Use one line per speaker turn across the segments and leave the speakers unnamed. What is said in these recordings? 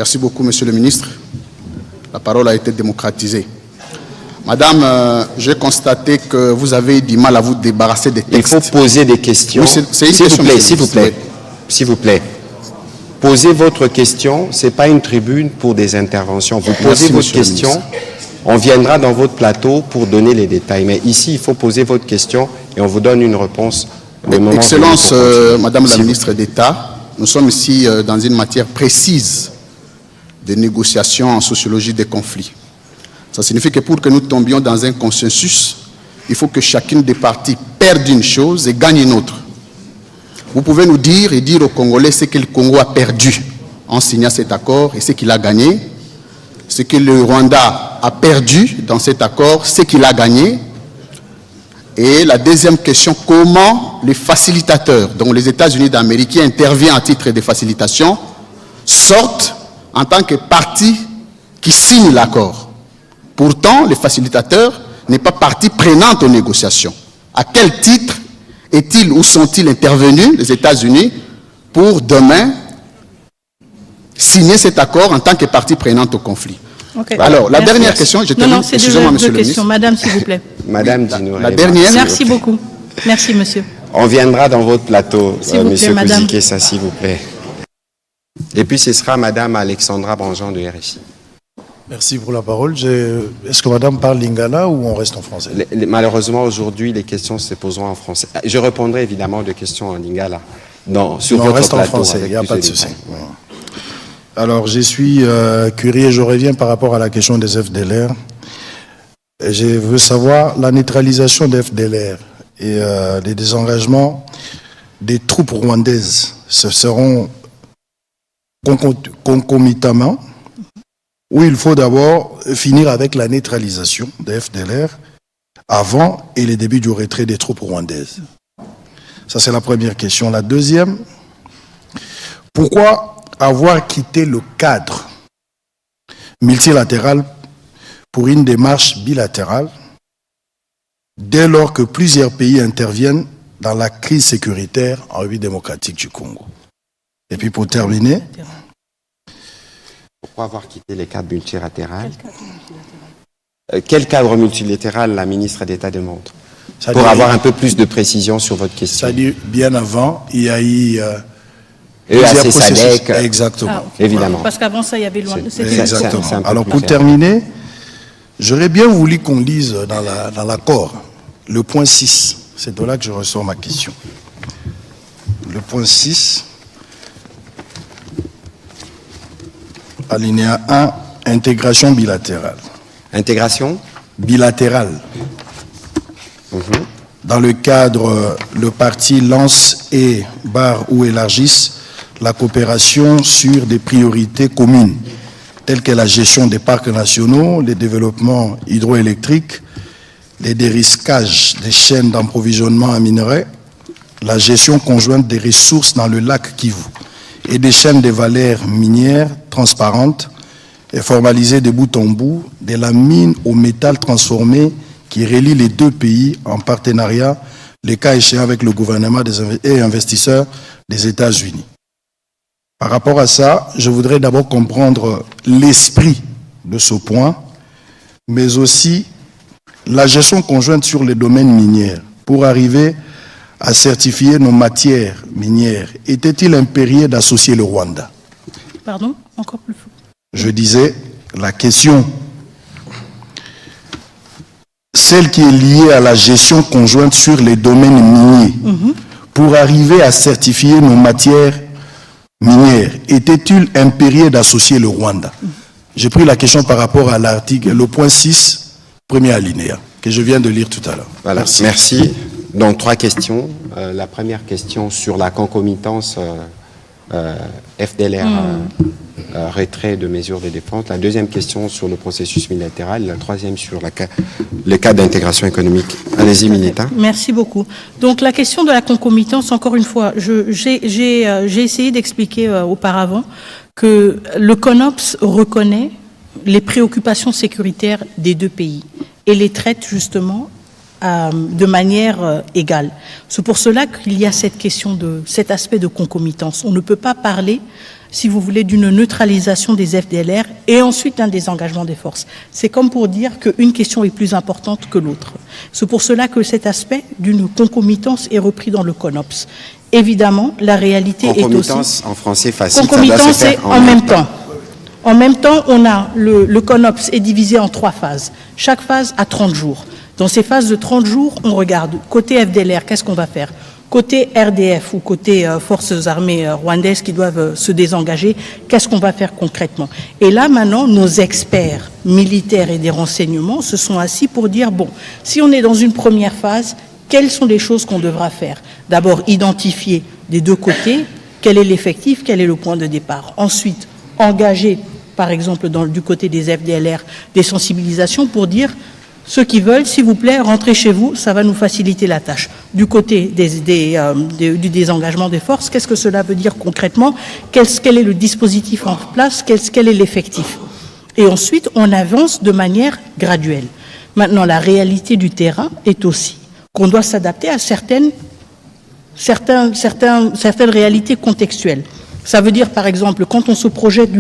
Merci beaucoup, Monsieur le ministre. La parole a été démocratisée. Madame, j'ai constaté que vous avez du mal à vous débarrasser des textes.
Il faut poser des questions.
Oui, c'est une question,
s'il vous plaît. S'il vous plaît. Posez votre question. Ce n'est pas une tribune pour des interventions. Vous posez votre question. On viendra dans votre plateau pour donner les détails. Mais ici, il faut poser votre question et on vous donne une réponse.
Excellence, Madame la ministre d'État, nous sommes ici dans une matière précise de négociation en sociologie des conflits. Ça signifie que pour que nous tombions dans un consensus, il faut que chacune des parties perde une chose et gagne une autre. Vous pouvez nous dire et dire aux Congolais ce que le Congo a perdu en signant cet accord et ce qu'il a gagné, ce que le Rwanda a perdu dans cet accord, ce qu'il a gagné. Et la deuxième question, comment les facilitateurs, dont les États-Unis d'Amérique qui interviennent à titre de facilitation, sortent en tant que partie qui signe l'accord. Pourtant, les facilitateurs n'est pas partie prenante aux négociations. À quel titre est-il ou sont-ils intervenus, les États-Unis, pour demain signer cet accord en tant que partie prenante au conflit?
Okay.
Alors, la dernière question, je termine.
Non, c'est deux questions. Madame, s'il vous plaît.
Madame Dino.
La dernière.
Merci beaucoup. Merci, monsieur.
On viendra dans votre plateau, monsieur
madame.
Kouzikessa, s'il vous plaît. Et puis, ce sera Madame Alexandra Branjean de RFI.
Merci pour la parole. Est-ce que Madame parle lingala ou on reste en français?
Malheureusement, aujourd'hui, les questions se poseront en français. Je répondrai évidemment des questions en lingala. Sur
on
votre
reste
plateau,
en français, il n'y a pas de souci.
Voilà.
Alors, je suis curieux, je reviens par rapport à la question des FDLR. Je veux savoir la neutralisation des FDLR et les désengagements des troupes rwandaises. Ce seront concomitamment, où il faut d'abord finir avec la neutralisation des FDLR avant et le début du retrait des troupes rwandaises. Ça, c'est la première question. La deuxième, pourquoi avoir quitté le cadre multilatéral pour une démarche bilatérale dès lors que plusieurs pays interviennent dans la crise sécuritaire en République démocratique du Congo? Et puis pour terminer...
Pourquoi avoir quitté les cadres multilatéraux? Quel cadre multilatéral la ministre d'État demande? Pour avoir un peu plus de précision sur votre question.
C'est-à-dire, bien avant, il y a eu...
EAC, SADC,
exactement.
Évidemment.
Parce qu'avant ça, il y avait loin.
Exactement. Alors pour terminer, j'aurais bien voulu qu'on lise dans l'accord le point 6. C'est de là que je ressors ma question. Le point 6, alinéa 1, intégration bilatérale.
Intégration
bilatérale. Dans le cadre, le parti lance et barre ou élargisse la coopération sur des priorités communes, telles que la gestion des parcs nationaux, le développement hydroélectrique, les dérisquages des chaînes d'approvisionnement en minerais, la gestion conjointe des ressources dans le lac Kivu et des chaînes de valeurs minières transparentes et formalisées de bout en bout, de la mine au métal transformé qui relie les deux pays en partenariat, le cas échéant avec le gouvernement et investisseurs des États-Unis. Par rapport à ça, je voudrais d'abord comprendre l'esprit de ce point, mais aussi la gestion conjointe sur les domaines miniers pour arriver à certifier nos matières minières. Était-il impérieux d'associer le Rwanda?
Pardon? Encore plus fort.
Je disais, la question, celle qui est liée à la gestion conjointe sur les domaines miniers, pour arriver à certifier nos matières minières, était-il impérieux d'associer le Rwanda? J'ai pris la question par rapport à l'article, le point 6, premier alinéa, que je viens de lire tout à l'heure.
Voilà. Merci. Donc, 3 questions. La première question sur la concomitance FDLR, retrait de mesures de défense. La deuxième question sur le processus bilatéral. La troisième sur le cadre d'intégration économique. Allez-y, Mineta.
Merci beaucoup. Donc, la question de la concomitance, encore une fois, j'ai essayé d'expliquer auparavant que le CONOPS reconnaît les préoccupations sécuritaires des deux pays et les traite justement de manière égale. C'est pour cela qu'il y a cette question cet aspect de concomitance. On ne peut pas parler si vous voulez, d'une neutralisation des FDLR et ensuite un désengagement des forces. C'est comme pour dire qu'une question est plus importante que l'autre. C'est pour cela que cet aspect d'une concomitance est repris dans le CONOPS. Évidemment, la réalité est aussi...
Concomitance en français facile,
concomitance, c'est en même temps. En même temps, on a le CONOPS est divisé en 3 phases. Chaque phase a 30 jours. Dans ces phases de 30 jours, on regarde côté FDLR, qu'est-ce qu'on va faire? Côté RDF ou côté forces armées rwandaises qui doivent se désengager, qu'est-ce qu'on va faire concrètement? Et là, maintenant, nos experts militaires et des renseignements se sont assis pour dire, bon, si on est dans une première phase, quelles sont les choses qu'on devra faire? D'abord, identifier des deux côtés, quel est l'effectif, quel est le point de départ. Ensuite, engager, par exemple, du côté des FDLR, des sensibilisations pour dire, ceux qui veulent, s'il vous plaît, rentrez chez vous, ça va nous faciliter la tâche. Du côté du désengagement des forces, qu'est-ce que cela veut dire concrètement? Quel est le dispositif en place? Quel est l'effectif? Et ensuite, on avance de manière graduelle. Maintenant, la réalité du terrain est aussi qu'on doit s'adapter à certaines réalités contextuelles. Ça veut dire, par exemple, quand on se projette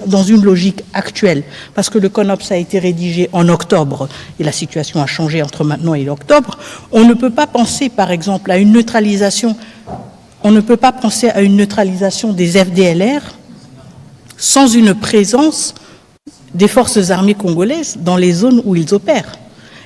dans une logique actuelle, parce que le CONOPS a été rédigé en octobre, et la situation a changé entre maintenant et octobre, on ne peut pas penser, par exemple, à une neutralisation des FDLR sans une présence des forces armées congolaises dans les zones où ils opèrent.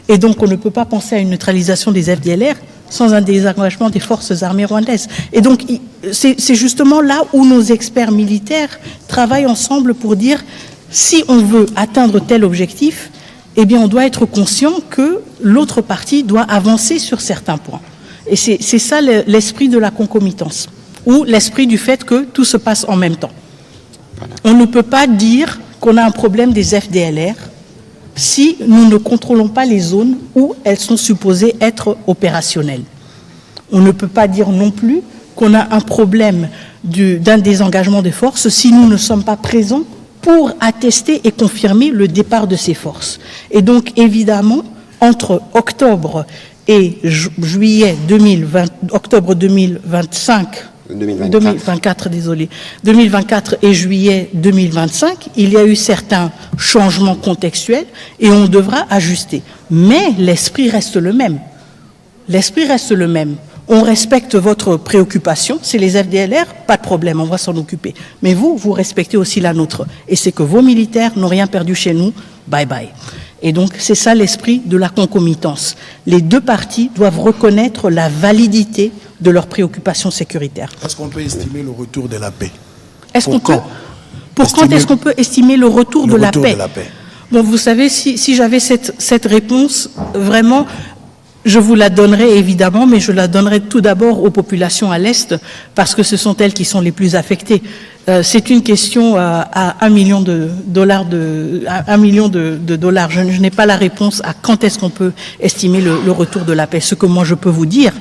Et donc, on ne peut pas penser à une neutralisation des FDLR sans un désengagement des forces armées rwandaises. Et donc, c'est justement là où nos experts militaires travaillent ensemble pour dire, si on veut atteindre tel objectif, eh bien, on doit être conscient que l'autre partie doit avancer sur certains points. Et c'est ça l'esprit de la concomitance, ou l'esprit du fait que tout se passe en même temps. Voilà. On ne peut pas dire qu'on a un problème des FDLR si nous ne contrôlons pas les zones où elles sont supposées être opérationnelles. On ne peut pas dire non plus qu'on a un problème d'un désengagement des forces si nous ne sommes pas présents pour attester et confirmer le départ de ces forces. Et donc, évidemment, entre octobre et juillet 2024 et juillet 2025, il y a eu certains changements contextuels et on devra ajuster. Mais l'esprit reste le même. L'esprit reste le même. On respecte votre préoccupation, c'est les FDLR, pas de problème, on va s'en occuper. Mais vous respectez aussi la nôtre. Et c'est que vos militaires n'ont rien perdu chez nous, bye bye. Et donc, c'est ça l'esprit de la concomitance. Les deux parties doivent reconnaître la validité de leurs préoccupations sécuritaires.
Est-ce qu'on peut estimer le retour de la paix?
Pour quand est-ce qu'on peut estimer le retour de la paix? Bon, vous savez, si j'avais cette réponse, vraiment, je vous la donnerai évidemment, mais je la donnerai tout d'abord aux populations à l'Est, parce que ce sont elles qui sont les plus affectées. C'est une question à $1 million de dollars. Je n'ai pas la réponse à quand est-ce qu'on peut estimer le retour de la paix. Ce que moi je peux vous dire,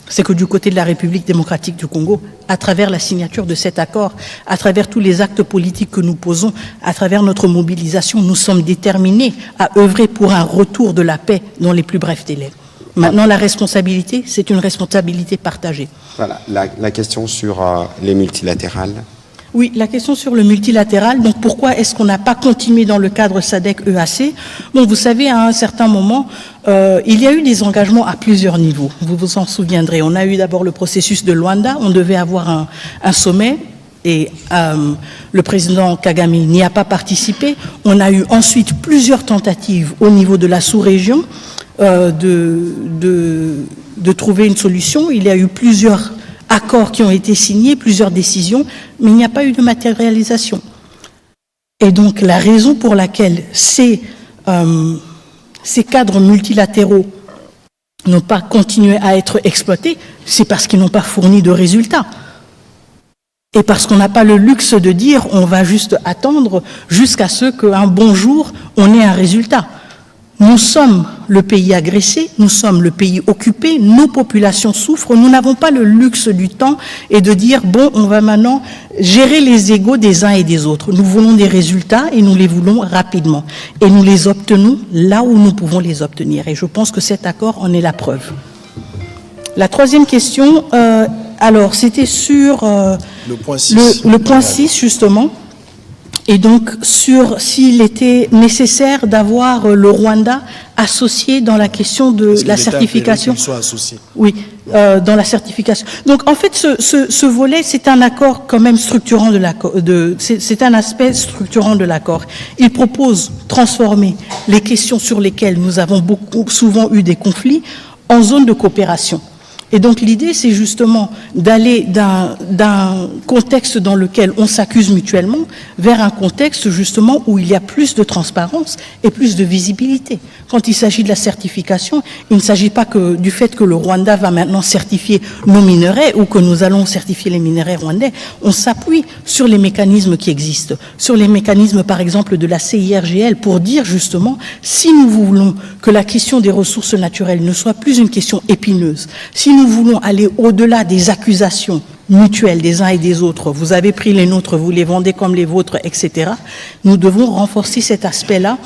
c'est que du côté de la République démocratique du Congo, à travers la signature de cet accord, à travers tous les actes politiques que nous posons, à travers notre mobilisation, nous sommes déterminés à œuvrer pour un retour de la paix dans les plus brefs délais. Maintenant, la responsabilité, c'est une responsabilité partagée.
Voilà, la question sur les multilatérales.
Oui, la question sur le multilatéral. Donc, pourquoi est-ce qu'on n'a pas continué dans le cadre SADC-EAC? Bon, vous savez, à un certain moment, il y a eu des engagements à plusieurs niveaux. Vous vous en souviendrez. On a eu d'abord le processus de Luanda. On devait avoir un sommet. Et le président Kagame n'y a pas participé. On a eu ensuite plusieurs tentatives au niveau de la sous-région de trouver une solution. Il y a eu plusieurs accords qui ont été signés, plusieurs décisions, mais il n'y a pas eu de matérialisation. Et donc la raison pour laquelle ces cadres multilatéraux n'ont pas continué à être exploités, c'est parce qu'ils n'ont pas fourni de résultats. Et parce qu'on n'a pas le luxe de dire on va juste attendre jusqu'à ce qu'un bon jour on ait un résultat. Nous sommes le pays agressé, nous sommes le pays occupé, nos populations souffrent, nous n'avons pas le luxe du temps et de dire bon, on va maintenant gérer les égos des uns et des autres. Nous voulons des résultats et nous les voulons rapidement. Et nous les obtenons là où nous pouvons les obtenir. Et je pense que cet accord en est la preuve. La troisième question Alors, c'était sur
Le point 6.
le point 6, justement. Et donc, sur s'il était nécessaire d'avoir le Rwanda associé dans la question de la certification.
Qu'il soit associé.
Oui, dans la certification. Donc, en fait, ce volet, c'est un accord quand même structurant de l'accord. C'est un aspect structurant de l'accord. Il propose transformer les questions sur lesquelles nous avons souvent eu des conflits en zone de coopération. Et donc l'idée, c'est justement d'aller d'un contexte dans lequel on s'accuse mutuellement vers un contexte justement où il y a plus de transparence et plus de visibilité. Quand il s'agit de la certification, il ne s'agit pas que du fait que le Rwanda va maintenant certifier nos minerais ou que nous allons certifier les minerais rwandais. On s'appuie sur les mécanismes qui existent, sur les mécanismes par exemple de la CIRGL pour dire justement si nous voulons que la question des ressources naturelles ne soit plus une question épineuse, si nous voulons aller au-delà des accusations mutuelles des uns et des autres, vous avez pris les nôtres, vous les vendez comme les vôtres, etc., nous devons renforcer cet aspect-là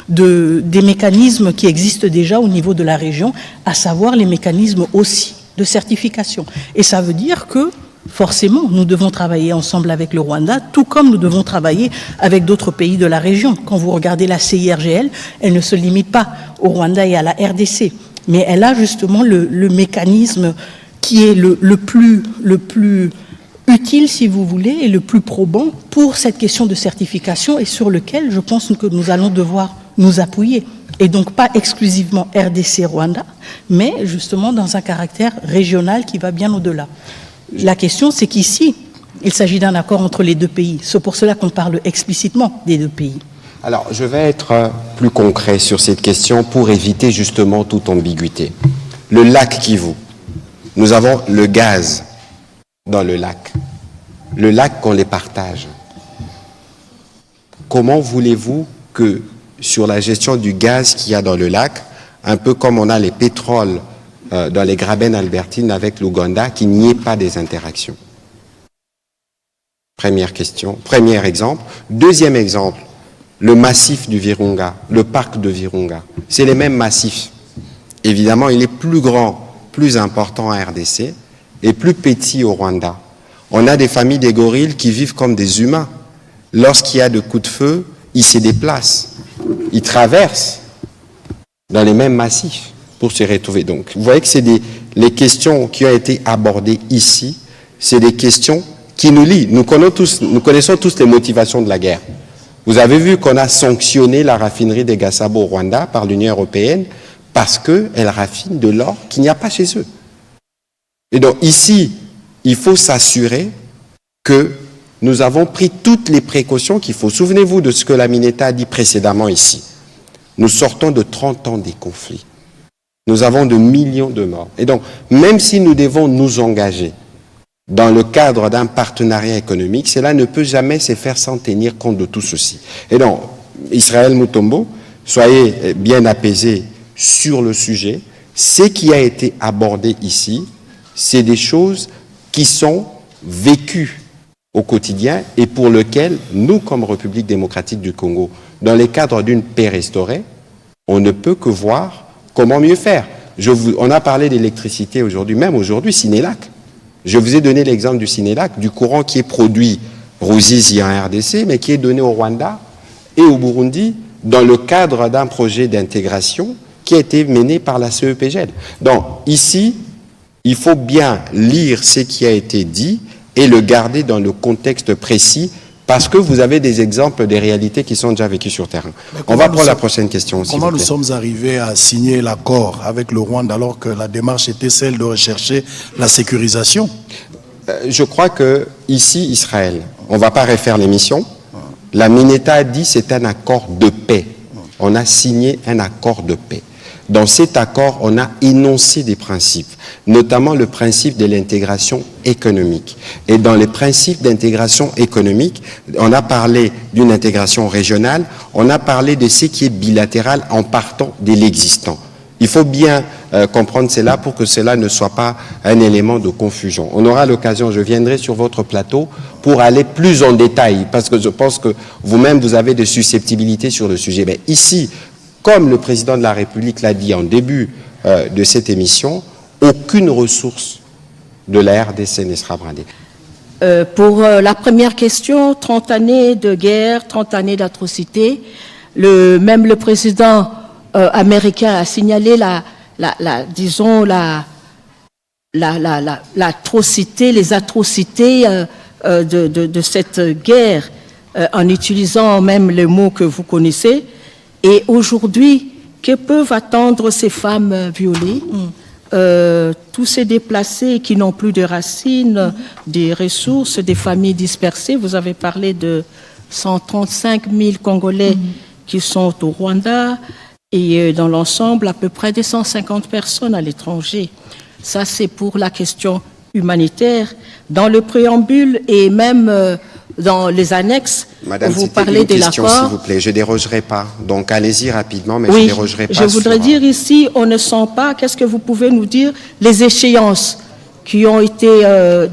des mécanismes qui existent déjà au niveau de la région, à savoir les mécanismes aussi de certification. Et ça veut dire que, forcément, nous devons travailler ensemble avec le Rwanda, tout comme nous devons travailler avec d'autres pays de la région. Quand vous regardez la CIRGL, elle ne se limite pas au Rwanda et à la RDC, mais elle a justement le mécanisme qui est le plus utile, si vous voulez, et le plus probant pour cette question de certification et sur lequel je pense que nous allons devoir nous appuyer. Et donc pas exclusivement RDC-Rwanda, mais justement dans un caractère régional qui va bien au-delà. La question, c'est qu'ici, il s'agit d'un accord entre les deux pays. C'est pour cela qu'on parle explicitement des deux pays.
Alors, je vais être plus concret sur cette question pour éviter justement toute ambiguïté. Le lac Kivu, nous avons le gaz dans le lac. Le lac qu'on les partage. Comment voulez-vous que sur la gestion du gaz qu'il y a dans le lac, un peu comme on a les pétroles dans les Graben albertines avec l'Ouganda, qu'il n'y ait pas des interactions? Première question, premier exemple. Deuxième exemple, le massif du Virunga, le parc de Virunga. C'est les mêmes massifs. Évidemment, il est plus grand, plus important en RDC et plus petit au Rwanda. On a des familles des gorilles qui vivent comme des humains. Lorsqu'il y a de coups de feu, ils se déplacent. Ils traversent dans les mêmes massifs pour se retrouver. Donc, vous voyez que c'est les questions qui ont été abordées ici, c'est des questions qui nous lient. Nous connaissons tous les motivations de la guerre. Vous avez vu qu'on a sanctionné la raffinerie de Gasabo au Rwanda par l'Union européenne parce qu'elle raffine de l'or qu'il n'y a pas chez eux. Et donc ici, il faut s'assurer que nous avons pris toutes les précautions qu'il faut. Souvenez-vous de ce que la Mineta a dit précédemment ici. Nous sortons de 30 ans des conflits. Nous avons de millions de morts. Et donc, même si nous devons nous engager dans le cadre d'un partenariat économique, cela ne peut jamais se faire sans tenir compte de tout ceci. Et donc, Israël Mutombo, soyez bien apaisés sur le sujet. Ce qui a été abordé ici, c'est des choses qui sont vécues au quotidien et pour lequel nous, comme République démocratique du Congo, dans le cadre d'une paix restaurée, on ne peut que voir comment mieux faire. On a parlé d'électricité aujourd'hui, même aujourd'hui, Sénélac. Je vous ai donné l'exemple du Sénélac, du courant qui est produit Ruzizi en RDC, mais qui est donné au Rwanda et au Burundi dans le cadre d'un projet d'intégration qui a été mené par la CEPGL. Donc, ici, il faut bien lire ce qui a été dit et le garder dans le contexte précis parce que vous avez des exemples des réalités qui sont déjà vécues sur terrain. On va prendre la prochaine question aussi.
Comment nous sommes arrivés à signer l'accord avec le Rwanda alors que la démarche était celle de rechercher la sécurisation?
Je crois que ici, Israël, on ne va pas refaire l'émission. La Mineta a dit c'est un accord de paix. On a signé un accord de paix. Dans cet accord, on a énoncé des principes, notamment le principe de l'intégration économique. Et dans les principes d'intégration économique, on a parlé d'une intégration régionale, on a parlé de ce qui est bilatéral en partant de l'existant. Il faut bien comprendre cela pour que cela ne soit pas un élément de confusion. On aura l'occasion, je viendrai sur votre plateau pour aller plus en détail, parce que je pense que vous-même, vous avez des susceptibilités sur le sujet. Mais ici, comme le président de la République l'a dit en début de cette émission, aucune ressource de la RDC, Nesra Brandé.
Pour la première question, 30 années de guerre, 30 années d'atrocité. Même le président américain a signalé l'atrocité, les atrocités de cette guerre, en utilisant même les mots que vous connaissez. Et aujourd'hui, que peuvent attendre ces femmes violées, tous ces déplacés qui n'ont plus de racines, des ressources, des familles dispersées? Vous avez parlé de 135 000 Congolais qui sont au Rwanda et dans l'ensemble, à peu près des 150 personnes à l'étranger. Ça, c'est pour la question humanitaire. Dans le préambule et même dans les annexes,
Madame,
vous parlez de l'accord.
S'il vous plaît, je ne dérogerai pas. Donc, allez-y rapidement, mais
oui,
je ne dérogerai pas.
Je voudrais dire ici, on ne sent pas, qu'est-ce que vous pouvez nous dire, les échéances qui ont été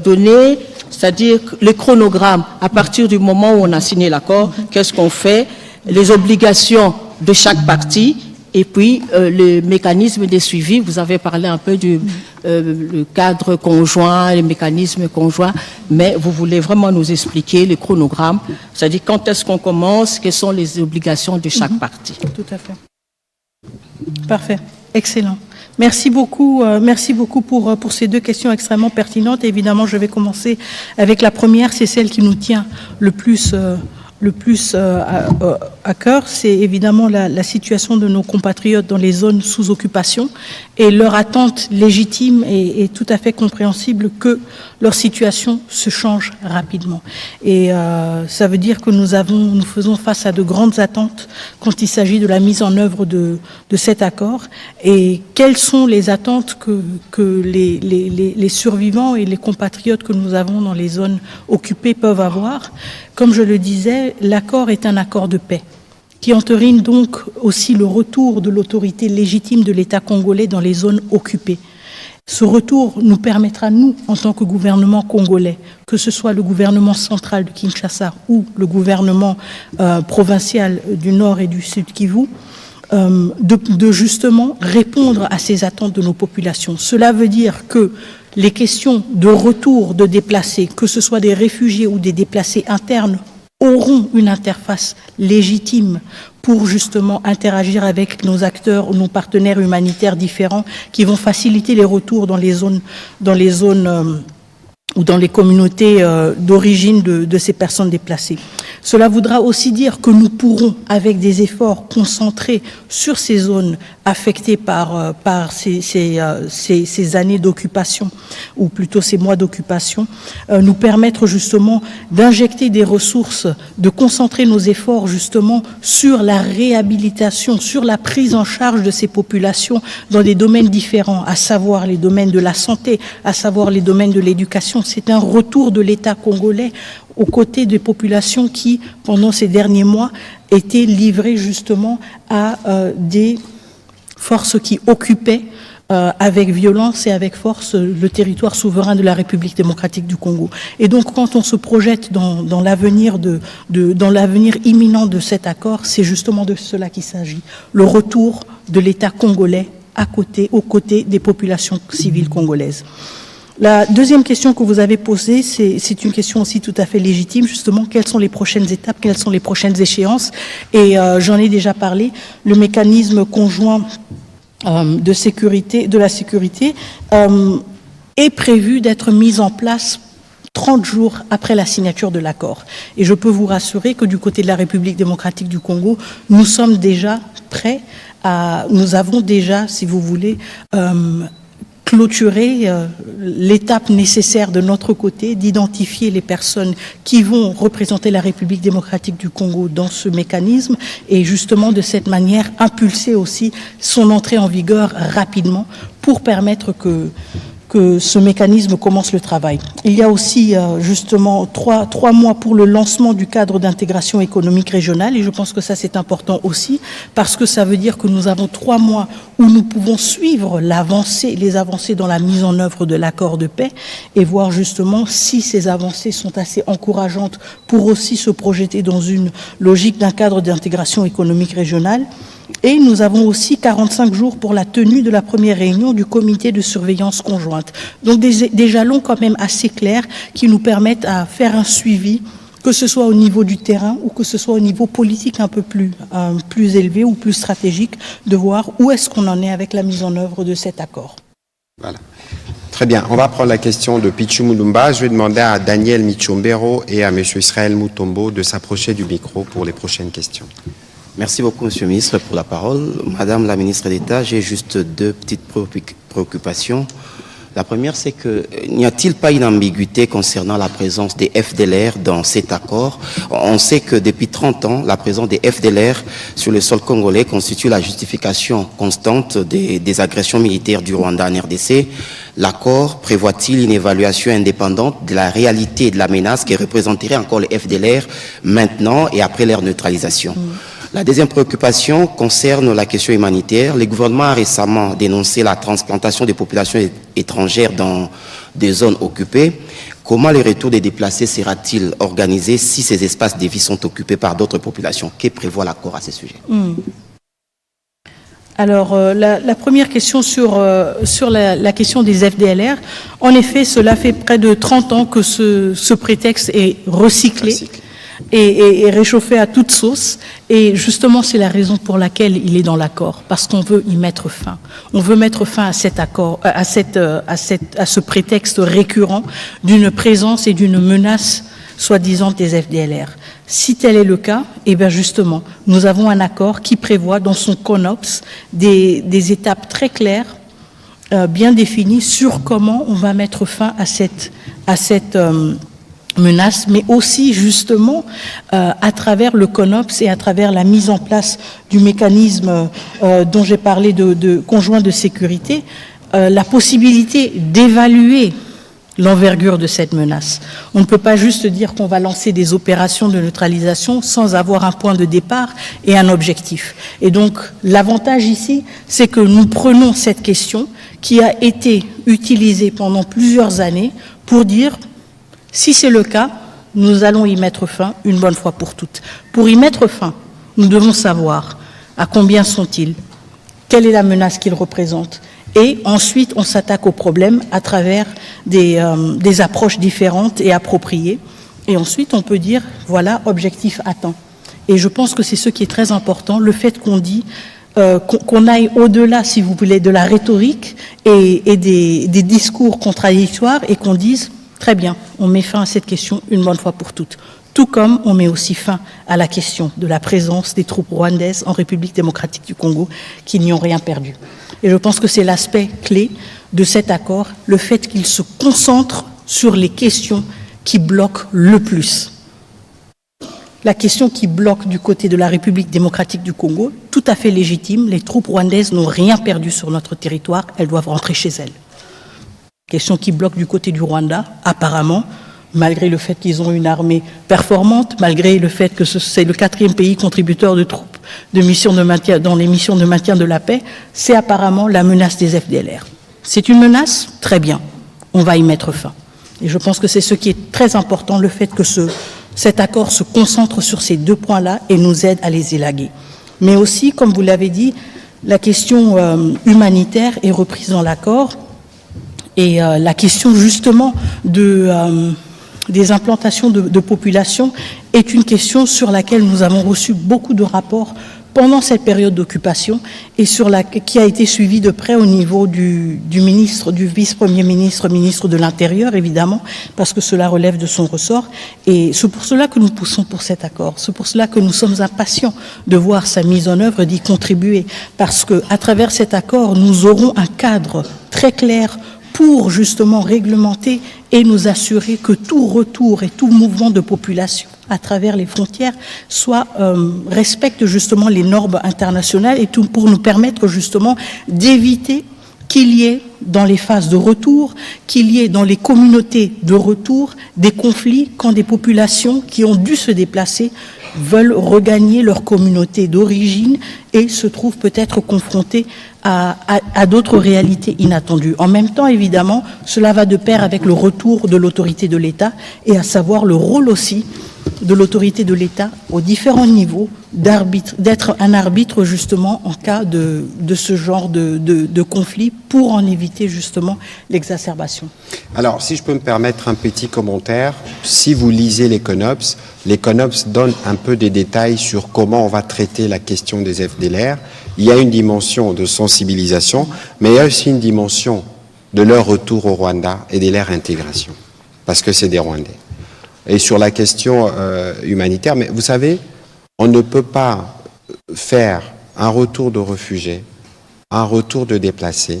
données, c'est-à-dire les chronogrammes, à partir du moment où on a signé l'accord, qu'est-ce qu'on fait, les obligations de chaque partie, et puis le mécanisme de suivi. Vous avez parlé un peu du le cadre conjoint, les mécanismes conjoints, mais vous voulez vraiment nous expliquer les chronogrammes, c'est-à-dire quand est-ce qu'on commence, quelles sont les obligations de chaque partie.
Tout à fait. Parfait. Excellent. Merci beaucoup pour ces deux questions extrêmement pertinentes. Et évidemment, je vais commencer avec la première, c'est celle qui nous tient le plus à cœur, c'est évidemment la situation de nos compatriotes dans les zones sous occupation et leur attente légitime et tout à fait compréhensible que leur situation se change rapidement. Et ça veut dire que nous faisons face à de grandes attentes quand il s'agit de la mise en œuvre de cet accord. Et quelles sont les attentes que les survivants et les compatriotes que nous avons dans les zones occupées peuvent avoir? Comme je le disais, l'accord est un accord de paix qui entérine donc aussi le retour de l'autorité légitime de l'État congolais dans les zones occupées. Ce retour nous permettra, nous, en tant que gouvernement congolais, que ce soit le gouvernement central de Kinshasa ou le gouvernement provincial du Nord et du Sud Kivu, de justement répondre à ces attentes de nos populations. Cela veut dire que les questions de retour de déplacés, que ce soit des réfugiés ou des déplacés internes, auront une interface légitime pour justement interagir avec nos acteurs ou nos partenaires humanitaires différents qui vont faciliter les retours dans les zones ou dans les communautés d'origine de ces personnes déplacées. Cela voudra aussi dire que nous pourrons, avec des efforts concentrés sur ces zones affectées par ces années d'occupation, ou plutôt ces mois d'occupation, nous permettre justement d'injecter des ressources, de concentrer nos efforts justement sur la réhabilitation, sur la prise en charge de ces populations dans des domaines différents, à savoir les domaines de la santé, à savoir les domaines de l'éducation. C'est un retour de l'État congolais aux côtés des populations qui, pendant ces derniers mois, étaient livrées justement à des forces qui occupaient avec violence et avec force le territoire souverain de la République démocratique du Congo. Et donc, quand on se projette dans l'avenir dans l'avenir imminent de cet accord, c'est justement de cela qu'il s'agit. Le retour de l'État congolais aux côtés des populations civiles congolaises. La deuxième question que vous avez posée, c'est une question aussi tout à fait légitime, justement, quelles sont les prochaines étapes, quelles sont les prochaines échéances? Et j'en ai déjà parlé, le mécanisme conjoint de la sécurité est prévu d'être mis en place 30 jours après la signature de l'accord. Et je peux vous rassurer que du côté de la République démocratique du Congo, nous sommes déjà prêts nous avons déjà, si vous voulez, clôturer l'étape nécessaire de notre côté d'identifier les personnes qui vont représenter la République démocratique du Congo dans ce mécanisme et justement de cette manière impulser aussi son entrée en vigueur rapidement pour permettre que ce mécanisme commence le travail. Il y a aussi justement trois mois pour le lancement du cadre d'intégration économique régionale et je pense que ça c'est important aussi parce que ça veut dire que nous avons 3 mois où nous pouvons suivre les avancées dans la mise en œuvre de l'accord de paix et voir justement si ces avancées sont assez encourageantes pour aussi se projeter dans une logique d'un cadre d'intégration économique régionale. Et nous avons aussi 45 jours pour la tenue de la première réunion du comité de surveillance conjointe. Donc des jalons quand même assez clairs qui nous permettent à faire un suivi, que ce soit au niveau du terrain ou que ce soit au niveau politique un peu plus élevé ou plus stratégique, de voir où est-ce qu'on en est avec la mise en œuvre de cet accord.
Voilà. Très bien. On va prendre la question de Pichu Mulumba. Je vais demander à Daniel Michombero et à M. Israël Mutombo de s'approcher du micro pour les prochaines questions.
Merci beaucoup, Monsieur le Ministre, pour la parole. Madame la Ministre d'État, j'ai juste deux petites préoccupations. La première, c'est que n'y a-t-il pas une ambiguïté concernant la présence des FDLR dans cet accord? On sait que depuis 30 ans, la présence des FDLR sur le sol congolais constitue la justification constante des agressions militaires du Rwanda en RDC. L'accord prévoit-il une évaluation indépendante de la réalité et de la menace qui représenterait encore les FDLR maintenant et après leur neutralisation? La deuxième préoccupation concerne la question humanitaire. Le gouvernement a récemment dénoncé la transplantation des populations étrangères dans des zones occupées. Comment le retour des déplacés sera-t-il organisé si ces espaces de vie sont occupés par d'autres populations? Que prévoit l'accord à ce sujet?
Alors, la première question sur la question des FDLR, en effet, cela fait près de 30 ans que ce prétexte est recyclé. Et réchauffé à toute sauce. Et justement, c'est la raison pour laquelle il est dans l'accord, parce qu'on veut y mettre fin. On veut mettre fin à cet accord, à ce prétexte récurrent d'une présence et d'une menace soi-disant des FDLR. Si tel est le cas, eh bien justement, nous avons un accord qui prévoit dans son CONOPS des étapes très claires, bien définies sur comment on va mettre fin à cette menace, mais aussi justement à travers le CONOPS et à travers la mise en place du mécanisme dont j'ai parlé de conjoint de sécurité, la possibilité d'évaluer l'envergure de cette menace. On ne peut pas juste dire qu'on va lancer des opérations de neutralisation sans avoir un point de départ et un objectif. Et donc, l'avantage ici, c'est que nous prenons cette question qui a été utilisée pendant plusieurs années pour dire, si c'est le cas, nous allons y mettre fin une bonne fois pour toutes. Pour y mettre fin, nous devons savoir à combien sont-ils, quelle est la menace qu'ils représentent. Et ensuite, on s'attaque au problème à travers des approches différentes et appropriées. Et ensuite, on peut dire, voilà, objectif atteint. Et je pense que c'est ce qui est très important, le fait qu'on dit, qu'on aille au-delà, si vous voulez, de la rhétorique et des discours contradictoires et qu'on dise, très bien, on met fin à cette question une bonne fois pour toutes. Tout comme on met aussi fin à la question de la présence des troupes rwandaises en République démocratique du Congo qui n'y ont rien perdu. Et je pense que c'est l'aspect clé de cet accord, le fait qu'il se concentre sur les questions qui bloquent le plus. La question qui bloque du côté de la République démocratique du Congo, tout à fait légitime, les troupes rwandaises n'ont rien perdu sur notre territoire, elles doivent rentrer chez elles. Question qui bloque du côté du Rwanda, apparemment, malgré le fait qu'ils ont une armée performante, malgré le fait que c'est le 4e pays contributeur de troupes de missions de maintien, dans les missions de maintien de la paix, c'est apparemment la menace des FDLR. C'est une menace? Très bien, on va y mettre fin. Et je pense que c'est ce qui est très important, le fait que cet accord se concentre sur ces deux points-là et nous aide à les élaguer. Mais aussi, comme vous l'avez dit, la question humanitaire est reprise dans l'accord. Et la question justement des implantations de population est une question sur laquelle nous avons reçu beaucoup de rapports pendant cette période d'occupation et qui a été suivie de près au niveau du ministre, du vice-premier ministre, ministre de l'Intérieur évidemment, parce que cela relève de son ressort. Et c'est pour cela que nous poussons pour cet accord. C'est pour cela que nous sommes impatients de voir sa mise en œuvre, d'y contribuer, parce que à travers cet accord, nous aurons un cadre très clair pour justement réglementer et nous assurer que tout retour et tout mouvement de population à travers les frontières respecte justement les normes internationales et tout pour nous permettre justement d'éviter qu'il y ait dans les phases de retour, qu'il y ait dans les communautés de retour des conflits quand des populations qui ont dû se déplacer veulent regagner leur communauté d'origine et se trouvent peut-être confrontées à d'autres réalités inattendues. En même temps, évidemment, cela va de pair avec le retour de l'autorité de l'État et à savoir le rôle aussi de l'autorité de l'État aux différents niveaux d'être un arbitre justement en cas de ce genre de conflit pour en éviter justement l'exacerbation.
Alors, si je peux me permettre un petit commentaire, si vous lisez les CONOPS donne un peu des détails sur comment on va traiter la question des FDLR. Il y a une dimension de sensibilisation, mais il y a aussi une dimension de leur retour au Rwanda et de leur intégration, parce que c'est des Rwandais. Et sur la question humanitaire, mais vous savez, on ne peut pas faire un retour de réfugiés, un retour de déplacés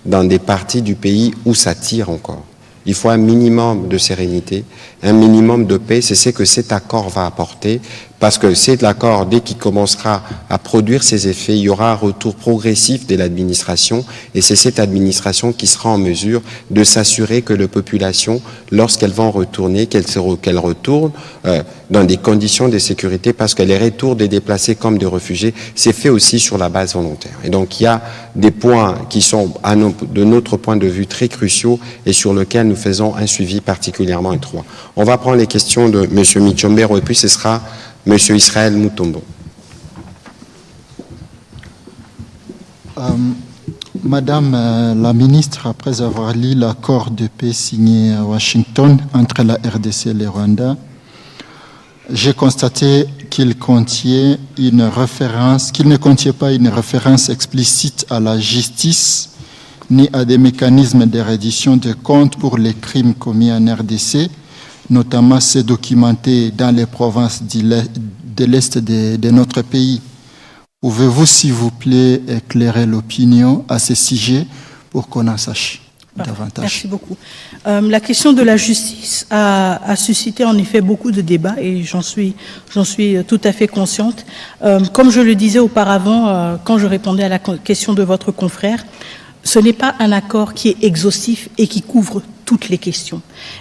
dans des parties du pays où ça tire encore. Il faut un minimum de sérénité, un minimum de paix. C'est ce que cet accord va apporter, parce que cet accord, dès qu'il commencera à produire ses effets, il y aura un retour progressif de l'administration, et c'est cette administration qui sera en mesure de s'assurer que les populations, lorsqu'elles vont retourner, qu'elles retournent dans des conditions de sécurité, parce que les retours des déplacés comme des réfugiés, c'est fait aussi sur la base volontaire. Et donc, il y a des points qui sont, de notre point de vue, très cruciaux et sur lesquels nous faisons un suivi particulièrement étroit. On va prendre les questions de M. Michombero et puis ce sera M. Israël Mutombo.
Madame la ministre, après avoir lu l'accord de paix signé à Washington entre la RDC et le Rwanda, j'ai constaté qu'il ne contiait pas une référence explicite à la justice ni à des mécanismes de reddition de comptes pour les crimes commis en RDC, notamment ceux documentés dans les provinces de l'Est de notre pays. Pouvez-vous, s'il vous plaît, éclairer l'opinion à ce sujet pour qu'on en sache davantage?
Merci beaucoup. La question de la justice a suscité en effet beaucoup de débats et j'en suis tout à fait consciente. Comme je le disais auparavant, quand je répondais à la question de votre confrère, ce n'est pas un accord qui est exhaustif et qui couvre toutes les questions.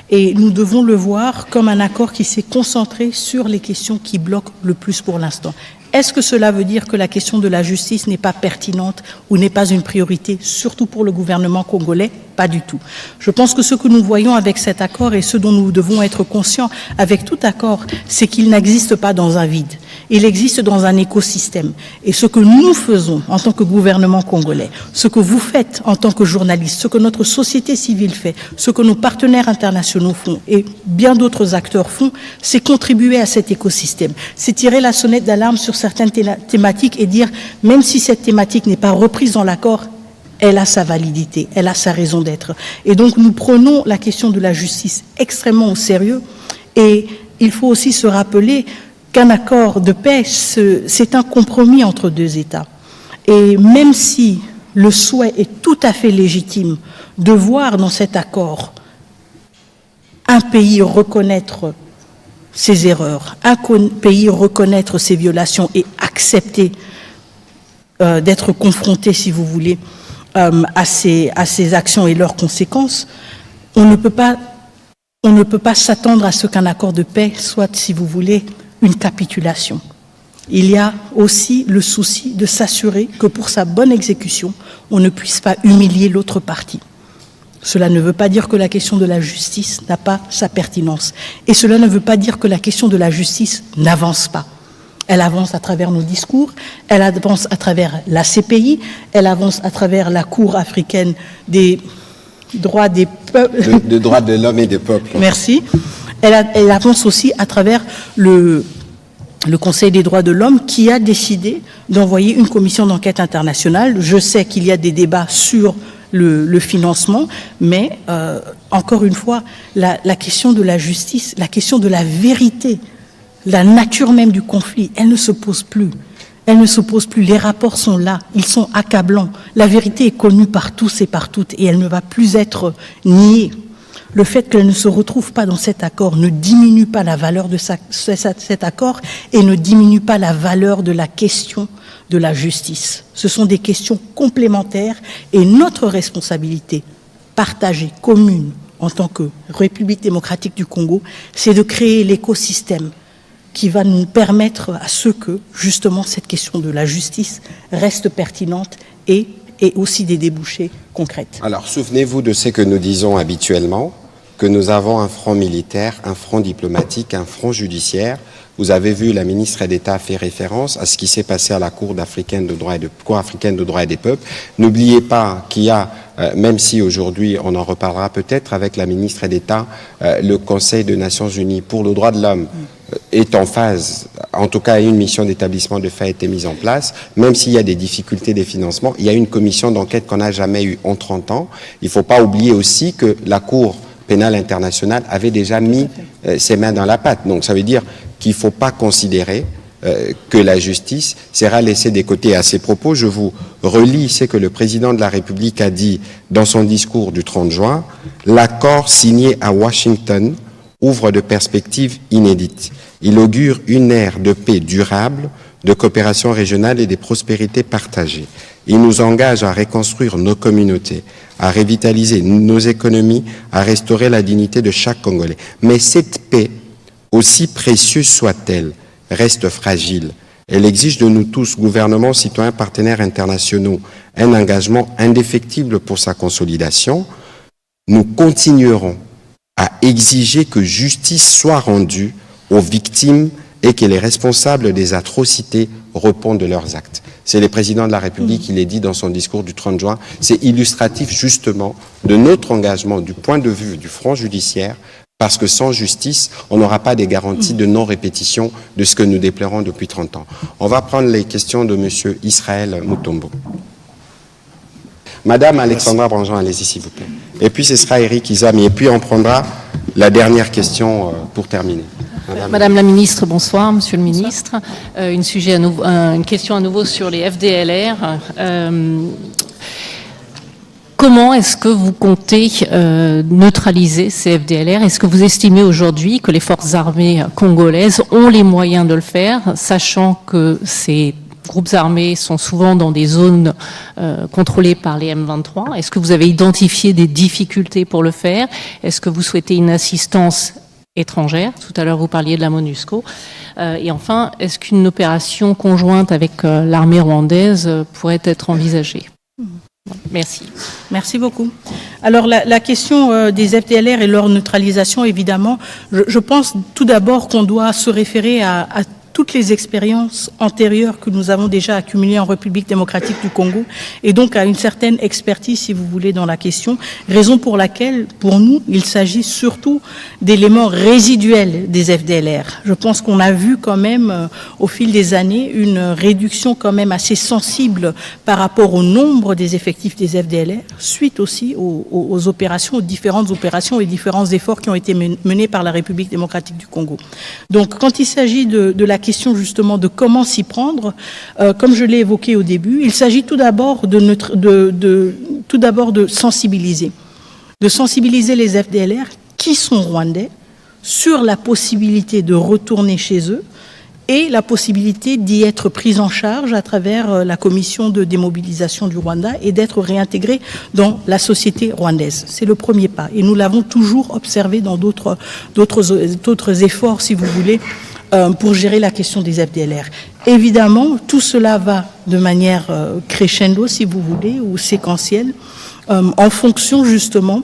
Et nous devons le voir comme un accord qui s'est concentré sur les questions qui bloquent le plus pour l'instant. Est-ce que cela veut dire que la question de la justice n'est pas pertinente ou n'est pas une priorité, surtout pour le gouvernement congolais? Pas du tout. Je pense que ce que nous voyons avec cet accord et ce dont nous devons être conscients avec tout accord, c'est qu'il n'existe pas dans un vide. Il existe dans un écosystème. Et ce que nous faisons en tant que gouvernement congolais, ce que vous faites en tant que journaliste, ce que notre société civile fait, ce que nos partenaires internationaux font et bien d'autres acteurs font, c'est contribuer à cet écosystème. C'est tirer la sonnette d'alarme sur certaines thématiques et dire, même si cette thématique n'est pas reprise dans l'accord, elle a sa validité, elle a sa raison d'être. Et donc nous prenons la question de la justice extrêmement au sérieux et il faut aussi se rappeler qu'un accord de paix, c'est un compromis entre deux États. Et même si le souhait est tout à fait légitime de voir dans cet accord un pays reconnaître ses erreurs, un pays reconnaître ses violations et accepter d'être confronté, si vous voulez, à ces actions et leurs conséquences, on ne peut pas s'attendre à ce qu'un accord de paix soit, si vous voulez, une capitulation. Il y a aussi le souci de s'assurer que pour sa bonne exécution, on ne puisse pas humilier l'autre partie. Cela ne veut pas dire que la question de la justice n'a pas sa pertinence. Et cela ne veut pas dire que la question de la justice n'avance pas. Elle avance à travers nos discours, elle avance à travers la CPI, elle avance à travers la Cour africaine des droits des peuples.
Des droits de l'homme et des peuples.
Merci. Elle avance aussi à travers le Conseil des droits de l'homme qui a décidé d'envoyer une commission d'enquête internationale. Je sais qu'il y a des débats sur le financement, mais encore une fois, la question de la justice, la question de la vérité, la nature même du conflit, elle ne se pose plus. Elle ne se pose plus. Les rapports sont là, ils sont accablants. La vérité est connue par tous et par toutes et elle ne va plus être niée. Le fait qu'elle ne se retrouve pas dans cet accord ne diminue pas la valeur de cet accord et ne diminue pas la valeur de la question de la justice. Ce sont des questions complémentaires et notre responsabilité partagée, commune, en tant que République démocratique du Congo, c'est de créer l'écosystème qui va nous permettre à ce que, justement, cette question de la justice reste pertinente et aussi des débouchés concrets.
Alors, souvenez-vous de ce que nous disons habituellement, que nous avons un front militaire, un front diplomatique, un front judiciaire. Vous avez vu, la ministre d'État fait référence à ce qui s'est passé à la Cour africaine de droit et des peuples. N'oubliez pas qu'il y a, même si aujourd'hui on en reparlera peut-être avec la ministre d'État, le Conseil des Nations Unies pour le droit de l'homme est en phase, en tout cas une mission d'établissement de faits a été mise en place, même s'il y a des difficultés des financements. Il y a une commission d'enquête qu'on n'a jamais eue en 30 ans. Il ne faut pas oublier aussi que la Cour pénale internationale avait déjà mis ses mains dans la pâte. Donc ça veut dire qu'il ne faut pas considérer que la justice sera laissée de côté. À ces propos, je vous relis ce que le président de la République a dit dans son discours du 30 juin. L'accord signé à Washington ouvre de perspectives inédites. Il augure une ère de paix durable, de coopération régionale et de prospérité partagée. Il nous engage à reconstruire nos communautés, à revitaliser nos économies, à restaurer la dignité de chaque Congolais. Mais cette paix, aussi précieuse soit-elle, reste fragile. Elle exige de nous tous, gouvernements, citoyens, partenaires internationaux, un engagement indéfectible pour sa consolidation. Nous continuerons à exiger que justice soit rendue aux victimes et que les responsables des atrocités répondent de leurs actes. C'est le président de la République qui l'a dit dans son discours du 30 juin. C'est illustratif justement de notre engagement du point de vue du front judiciaire, parce que sans justice, on n'aura pas des garanties de non-répétition de ce que nous déplorons depuis 30 ans. On va prendre les questions de M. Israël Mutombo. Madame Alexandra Branjon, allez-y s'il vous plaît. Et puis ce sera Eric Izami. Et puis on prendra la dernière question pour terminer.
Madame la ministre, bonsoir. Monsieur le ministre, une question à nouveau sur les FDLR. Comment est-ce que vous comptez neutraliser ces FDLR? Est-ce que vous estimez aujourd'hui que les forces armées congolaises ont les moyens de le faire, sachant que ces groupes armés sont souvent dans des zones contrôlées par les M23? Est-ce que vous avez identifié des difficultés pour le faire? Est-ce que vous souhaitez une assistance étrangère? Tout à l'heure, vous parliez de la MONUSCO. Et enfin, est-ce qu'une opération conjointe avec l'armée rwandaise pourrait être envisagée? Merci.
Merci beaucoup. Alors, la question des FDLR et leur neutralisation, évidemment, je pense tout d'abord qu'on doit se référer à toutes les expériences antérieures que nous avons déjà accumulées en République démocratique du Congo, et donc à une certaine expertise, si vous voulez, dans la question, raison pour laquelle, pour nous, il s'agit surtout d'éléments résiduels des FDLR. Je pense qu'on a vu quand même, au fil des années, une réduction quand même assez sensible par rapport au nombre des effectifs des FDLR, suite aussi aux opérations, aux différentes opérations et différents efforts qui ont été menés par la République démocratique du Congo. Donc, quand il s'agit de la question justement de comment s'y prendre, comme je l'ai évoqué au début, il s'agit tout d'abord de sensibiliser les FDLR qui sont rwandais sur la possibilité de retourner chez eux et la possibilité d'y être pris en charge à travers la commission de démobilisation du Rwanda et d'être réintégrés dans la société rwandaise. C'est le premier pas. Et nous l'avons toujours observé dans d'autres efforts, si vous voulez, pour gérer la question des FDLR. Évidemment, tout cela va de manière crescendo, si vous voulez, ou séquentielle, en fonction justement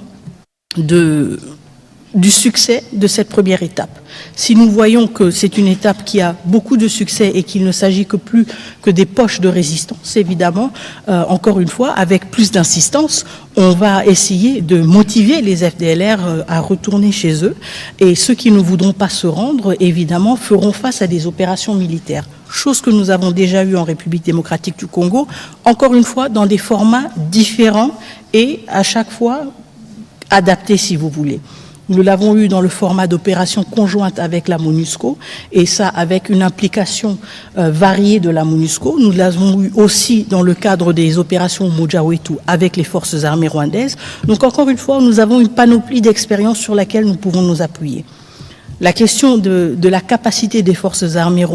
du succès de cette première étape. Si nous voyons que c'est une étape qui a beaucoup de succès et qu'il ne s'agit que plus que des poches de résistance, évidemment, encore une fois, avec plus d'insistance, on va essayer de motiver les FDLR à retourner chez eux, et ceux qui ne voudront pas se rendre, évidemment, feront face à des opérations militaires. Chose que nous avons déjà eue en République démocratique du Congo, encore une fois, dans des formats différents et à chaque fois adaptés, si vous voulez. Nous l'avons eu dans le format d'opération conjointe avec la MONUSCO, et ça avec une implication variée de la MONUSCO. Nous l'avons eu aussi dans le cadre des opérations Mojawetu avec les forces armées rwandaises. Donc encore une fois, nous avons une panoplie d'expériences sur laquelle nous pouvons nous appuyer. La question de la capacité des forces armées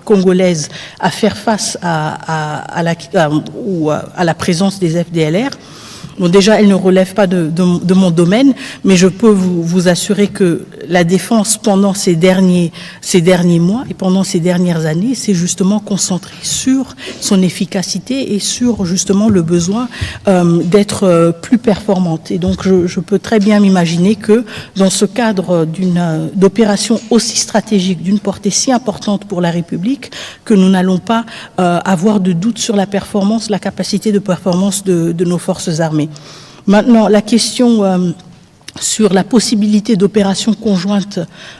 congolaises à faire face à la présence des FDLR, Donc déjà, elle ne relève pas de mon domaine, mais je peux vous assurer que la défense, pendant ces derniers mois et pendant ces dernières années, s'est justement concentrée sur son efficacité et sur justement le besoin d'être plus performante. Et donc, je peux très bien m'imaginer que dans ce cadre d'opération aussi stratégique, d'une portée si importante pour la République, que nous n'allons pas avoir de doute sur la performance, la capacité de performance de nos forces armées. Maintenant, la question sur la possibilité d'opérations conjointes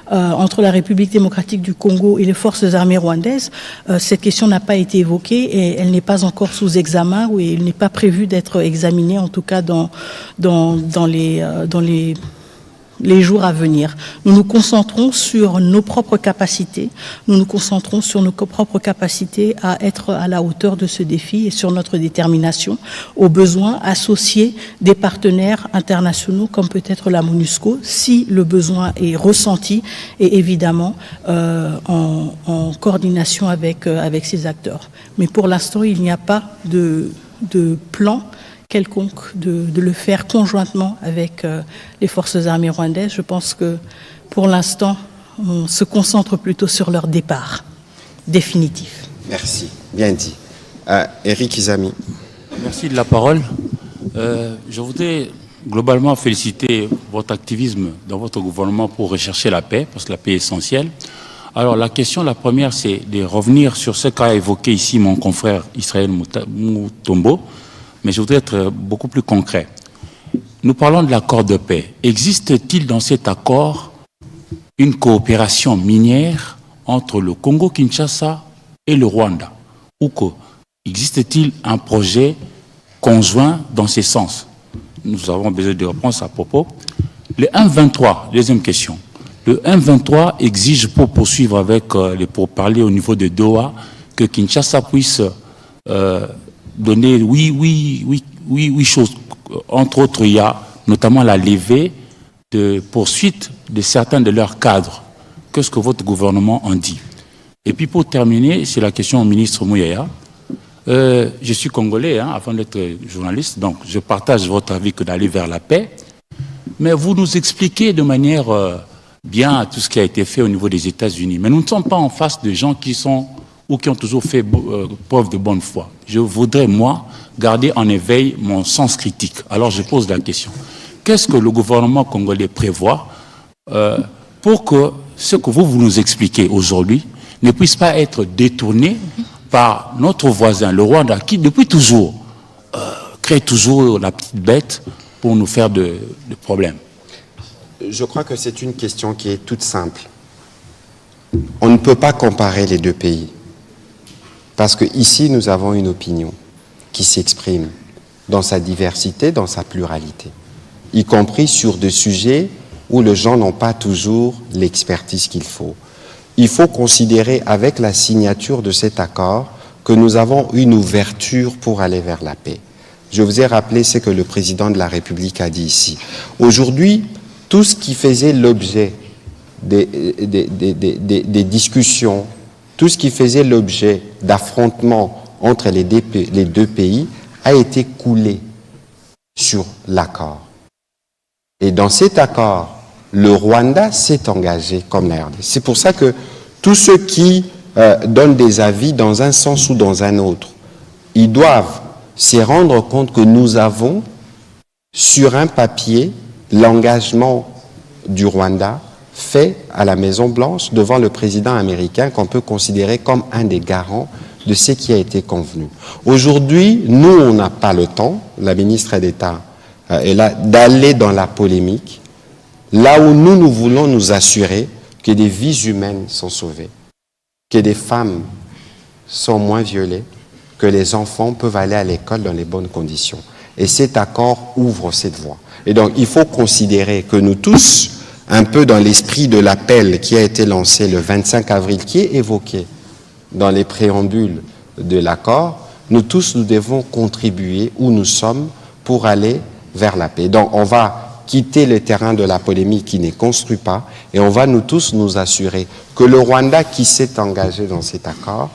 entre la République démocratique du Congo et les forces armées rwandaises, cette question n'a pas été évoquée et elle n'est pas encore sous examen ou il n'est pas prévu d'être examinée, en tout cas dans les jours à venir. Nous nous concentrons sur nos propres capacités, nous nous concentrons sur nos propres capacités à être à la hauteur de ce défi et sur notre détermination, au besoin associer des partenaires internationaux comme peut-être la MONUSCO, si le besoin est ressenti et évidemment en coordination avec ces acteurs. Mais pour l'instant, il n'y a pas de plan quelconque de le faire conjointement avec les forces armées rwandaises. Je pense que pour l'instant, on se concentre plutôt sur leur départ définitif.
Merci, bien dit. Éric Izami.
Merci de la parole. Je voudrais globalement féliciter votre activisme dans votre gouvernement pour rechercher la paix, parce que la paix est essentielle. Alors la question, la première, c'est de revenir sur ce qu'a évoqué ici mon confrère Israël Mutombo, mais je voudrais être beaucoup plus concret. Nous parlons de l'accord de paix. Existe-t-il dans cet accord une coopération minière entre le Congo-Kinshasa et le Rwanda? Ou existe-t-il un projet conjoint dans ces sens? Nous avons besoin de réponses à propos. Le 1.23, deuxième question. Le 1.23 exige pour poursuivre avec les pourparlers au niveau de Doha que Kinshasa puisse donner oui choses. Entre autres, il y a notamment la levée de poursuite de certains de leurs cadres. Qu'est-ce que votre gouvernement en dit? Et puis pour terminer, c'est la question au ministre Mouyaya. Je suis congolais, avant d'être journaliste, donc je partage votre avis que d'aller vers la paix. Mais vous nous expliquez de manière bien tout ce qui a été fait au niveau des États-Unis. Mais nous ne sommes pas en face de gens qui sont ou qui ont toujours fait preuve de bonne foi. Je voudrais, moi, garder en éveil mon sens critique. Alors je pose la question. Qu'est-ce que le gouvernement congolais prévoit pour que ce que vous nous expliquez aujourd'hui ne puisse pas être détourné par notre voisin, le Rwanda, qui depuis toujours crée toujours la petite bête pour nous faire de problèmes?
Je crois que c'est une question qui est toute simple. On ne peut pas comparer les deux pays. Parce qu'ici, nous avons une opinion qui s'exprime dans sa diversité, dans sa pluralité, y compris sur des sujets où les gens n'ont pas toujours l'expertise qu'il faut. Il faut considérer avec la signature de cet accord que nous avons une ouverture pour aller vers la paix. Je vous ai rappelé ce que le président de la République a dit ici. Aujourd'hui, tout ce qui faisait l'objet des discussions, tout ce qui faisait l'objet d'affrontements entre les deux pays a été coulé sur l'accord. Et dans cet accord, le Rwanda s'est engagé comme la RDC. C'est pour ça que tous ceux qui donnent des avis dans un sens ou dans un autre, ils doivent se rendre compte que nous avons sur un papier l'engagement du Rwanda fait à la Maison-Blanche devant le président américain qu'on peut considérer comme un des garants de ce qui a été convenu. Aujourd'hui, nous, on n'a pas le temps, la ministre d'État est là, d'aller dans la polémique, là où nous voulons nous assurer que des vies humaines sont sauvées, que des femmes sont moins violées, que les enfants peuvent aller à l'école dans les bonnes conditions. Et cet accord ouvre cette voie. Et donc, il faut considérer que nous tous, un peu dans l'esprit de l'appel qui a été lancé le 25 avril, qui est évoqué dans les préambules de l'accord, nous tous, nous devons contribuer où nous sommes pour aller vers la paix. Donc, on va quitter le terrain de la polémique qui ne construit pas et on va nous tous nous assurer que le Rwanda qui s'est engagé dans cet accord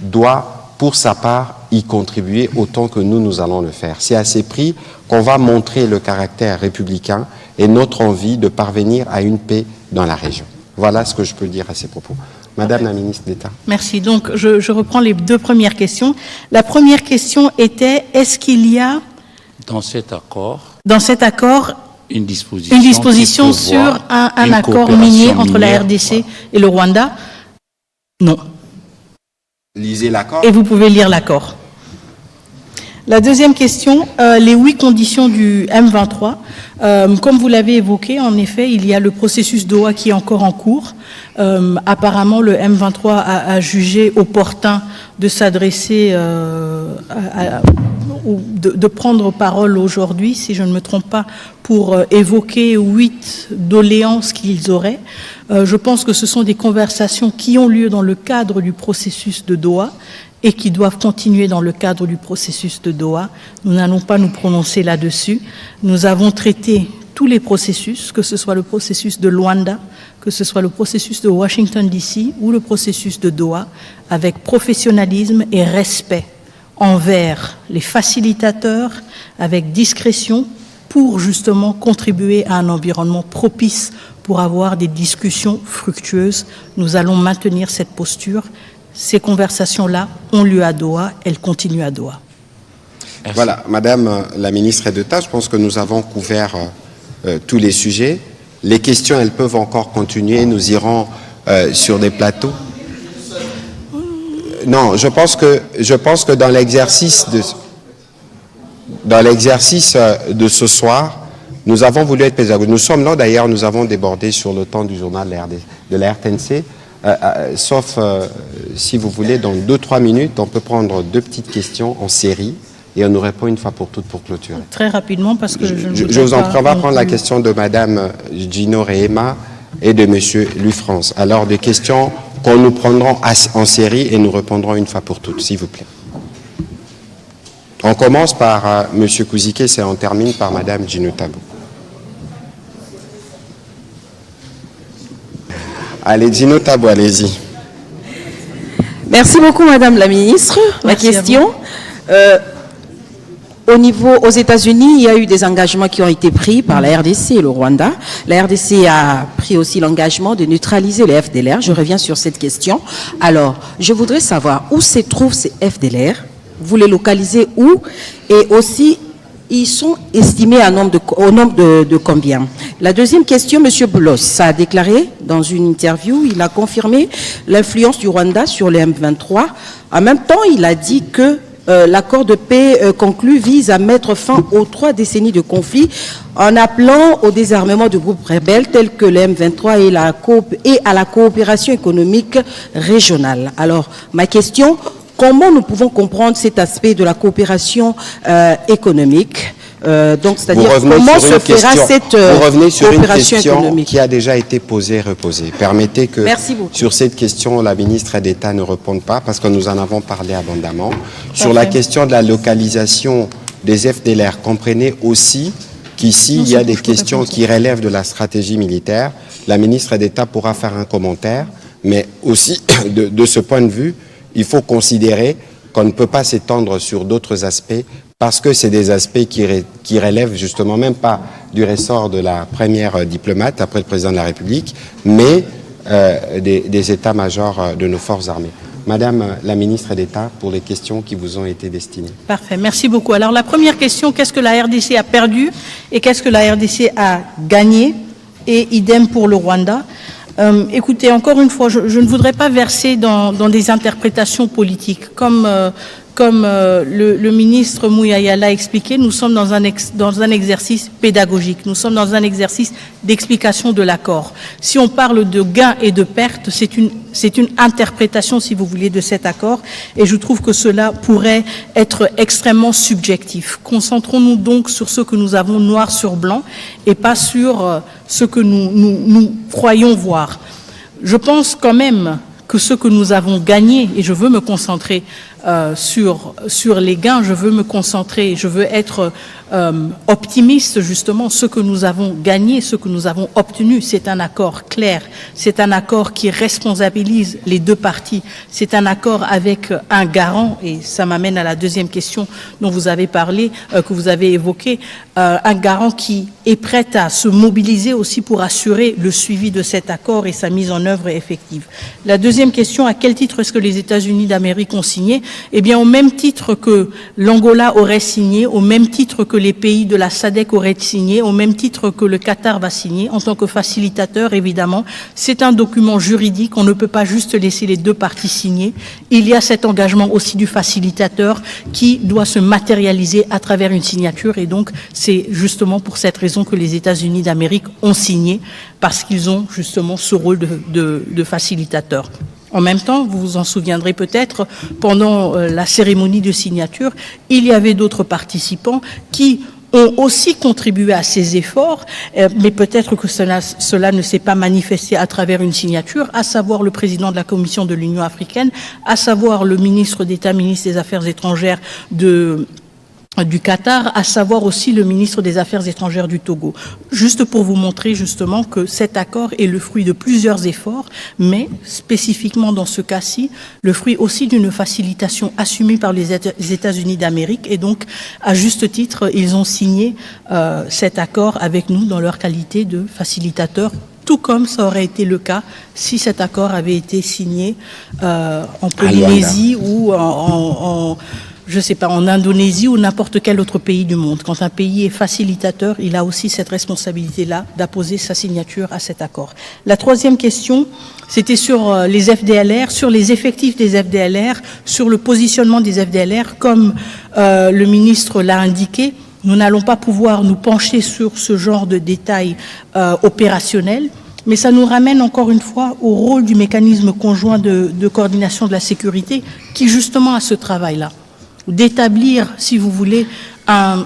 doit, pour sa part, y contribuer autant que nous allons le faire. C'est à ces prix qu'on va montrer le caractère républicain et notre envie de parvenir à une paix dans la région. Voilà ce que je peux dire à ces propos. Madame la ministre d'État.
Merci. Donc, je reprends les deux premières questions. La première question était, est-ce qu'il y a dans cet accord une disposition sur un accord minier entre la RDC et le Rwanda? Non.
Lisez l'accord.
Et vous pouvez lire l'accord. La deuxième question, les 8 conditions du M23. Comme vous l'avez évoqué, en effet, il y a le processus Doha qui est encore en cours. Apparemment, le M23 a jugé opportun de s'adresser, de prendre parole aujourd'hui, si je ne me trompe pas, pour évoquer 8 doléances qu'ils auraient. Je pense que ce sont des conversations qui ont lieu dans le cadre du processus de Doha et qui doivent continuer dans le cadre du processus de Doha. Nous n'allons pas nous prononcer là-dessus. Nous avons traité tous les processus, que ce soit le processus de Luanda, que ce soit le processus de Washington DC ou le processus de Doha, avec professionnalisme et respect envers les facilitateurs, avec discrétion, pour justement contribuer à un environnement propice pour avoir des discussions fructueuses. Nous allons maintenir cette posture. Ces conversations-là ont lieu à Doha, elles continuent à Doha.
Merci. Voilà, Madame la ministre d'État, je pense que nous avons couvert tous les sujets. Les questions, elles peuvent encore continuer. Nous irons sur des plateaux. Non, je pense que dans l'exercice de ce soir, nous avons voulu être pédagogiques. Nous sommes là, d'ailleurs, nous avons débordé sur le temps du journal de la RTNC. Sauf, si vous voulez, dans 2-3 minutes, on peut prendre 2 petites questions en série et on nous répond une fois pour toutes pour clôturer.
Très rapidement, parce que
je vous en prie, on va prendre la question de Madame Gino Rehema et de Monsieur Louis-France. Alors, des questions qu'on nous prendrons en série et nous répondrons une fois pour toutes, s'il vous plaît. On commence par Monsieur Kouzike et on termine par Madame Gino Tabou. Allez, Gino Tabou, allez-y.
Merci beaucoup, Madame la Ministre. Ma question, aux États-Unis, il y a eu des engagements qui ont été pris par la RDC et le Rwanda. La RDC a pris aussi l'engagement de neutraliser les FDLR. Je reviens sur cette question. Alors, je voudrais savoir où se trouvent ces FDLR. Vous les localisez où? Et aussi, ils sont estimés au nombre de combien? La deuxième question, M. Boulos a déclaré dans une interview, il a confirmé l'influence du Rwanda sur les M23. En même temps, il a dit que l'accord de paix conclu vise à mettre fin aux 3 décennies de conflit en appelant au désarmement de groupes rebelles tels que les M23 et à la coopération économique régionale. Alors, ma question, comment nous pouvons comprendre cet aspect de la coopération économique? Donc, c'est-à-dire comment se fera cette
vous revenez sur une
coopération
question
économique
qui a déjà été posée et reposée. Permettez que sur cette question, la ministre d'État ne réponde pas parce que nous en avons parlé abondamment. Sur la question de la localisation des FDLR, comprenez aussi qu'ici, il y a des questions qui relèvent de la stratégie militaire. La ministre d'État pourra faire un commentaire, mais aussi, de ce point de vue, il faut considérer qu'on ne peut pas s'étendre sur d'autres aspects parce que c'est des aspects qui relèvent justement même pas du ressort de la première diplomate après le président de la République, mais des états-majors de nos forces armées. Madame la ministre d'État, pour les questions qui vous ont été destinées.
Parfait, merci beaucoup. Alors la première question, qu'est-ce que la RDC a perdu et qu'est-ce que la RDC a gagné? Et idem pour le Rwanda. Écoutez, encore une fois, je ne voudrais pas verser dans des interprétations politiques. Comme le ministre Mouyaya l'a expliqué, nous sommes dans un exercice pédagogique, nous sommes dans un exercice d'explication de l'accord. Si on parle de gains et de pertes, c'est une interprétation, si vous voulez, de cet accord, et je trouve que cela pourrait être extrêmement subjectif. Concentrons-nous donc sur ce que nous avons noir sur blanc et pas sur ce que nous croyons voir. Je pense quand même que ce que nous avons gagné, et je veux me concentrer sur les gains, je veux me concentrer, je veux être optimiste justement. Ce que nous avons gagné, ce que nous avons obtenu, c'est un accord clair, c'est un accord qui responsabilise les deux parties, c'est un accord avec un garant, et ça m'amène à la deuxième question dont vous avez parlé, que vous avez évoqué, un garant qui est prêt à se mobiliser aussi pour assurer le suivi de cet accord et sa mise en œuvre effective. La deuxième question, à quel titre est-ce que les États-Unis d'Amérique ont signé? Eh bien, au même titre que l'Angola aurait signé, au même titre que les pays de la SADC auraient signé, au même titre que le Qatar va signer, en tant que facilitateur, évidemment. C'est un document juridique, on ne peut pas juste laisser les deux parties signer. Il y a cet engagement aussi du facilitateur qui doit se matérialiser à travers une signature, et donc c'est justement pour cette raison que les États-Unis d'Amérique ont signé, parce qu'ils ont justement ce rôle de facilitateur. En même temps, vous vous en souviendrez peut-être, pendant la cérémonie de signature, il y avait d'autres participants qui ont aussi contribué à ces efforts, mais peut-être que cela ne s'est pas manifesté à travers une signature, à savoir le président de la Commission de l'Union africaine, à savoir le ministre d'État, ministre des Affaires étrangères du Qatar, à savoir aussi le ministre des Affaires étrangères du Togo. Juste pour vous montrer justement que cet accord est le fruit de plusieurs efforts, mais spécifiquement dans ce cas-ci, le fruit aussi d'une facilitation assumée par les États-Unis d'Amérique, et donc à juste titre, ils ont signé cet accord avec nous dans leur qualité de facilitateur, tout comme ça aurait été le cas si cet accord avait été signé en Polynésie ou je sais pas, en Indonésie ou n'importe quel autre pays du monde. Quand un pays est facilitateur, il a aussi cette responsabilité-là d'apposer sa signature à cet accord. La troisième question, c'était sur les FDLR, sur les effectifs des FDLR, sur le positionnement des FDLR. Comme le ministre l'a indiqué, nous n'allons pas pouvoir nous pencher sur ce genre de détails opérationnels, mais ça nous ramène encore une fois au rôle du mécanisme conjoint de coordination de la sécurité qui justement a ce travail-là, d'établir, si vous voulez, un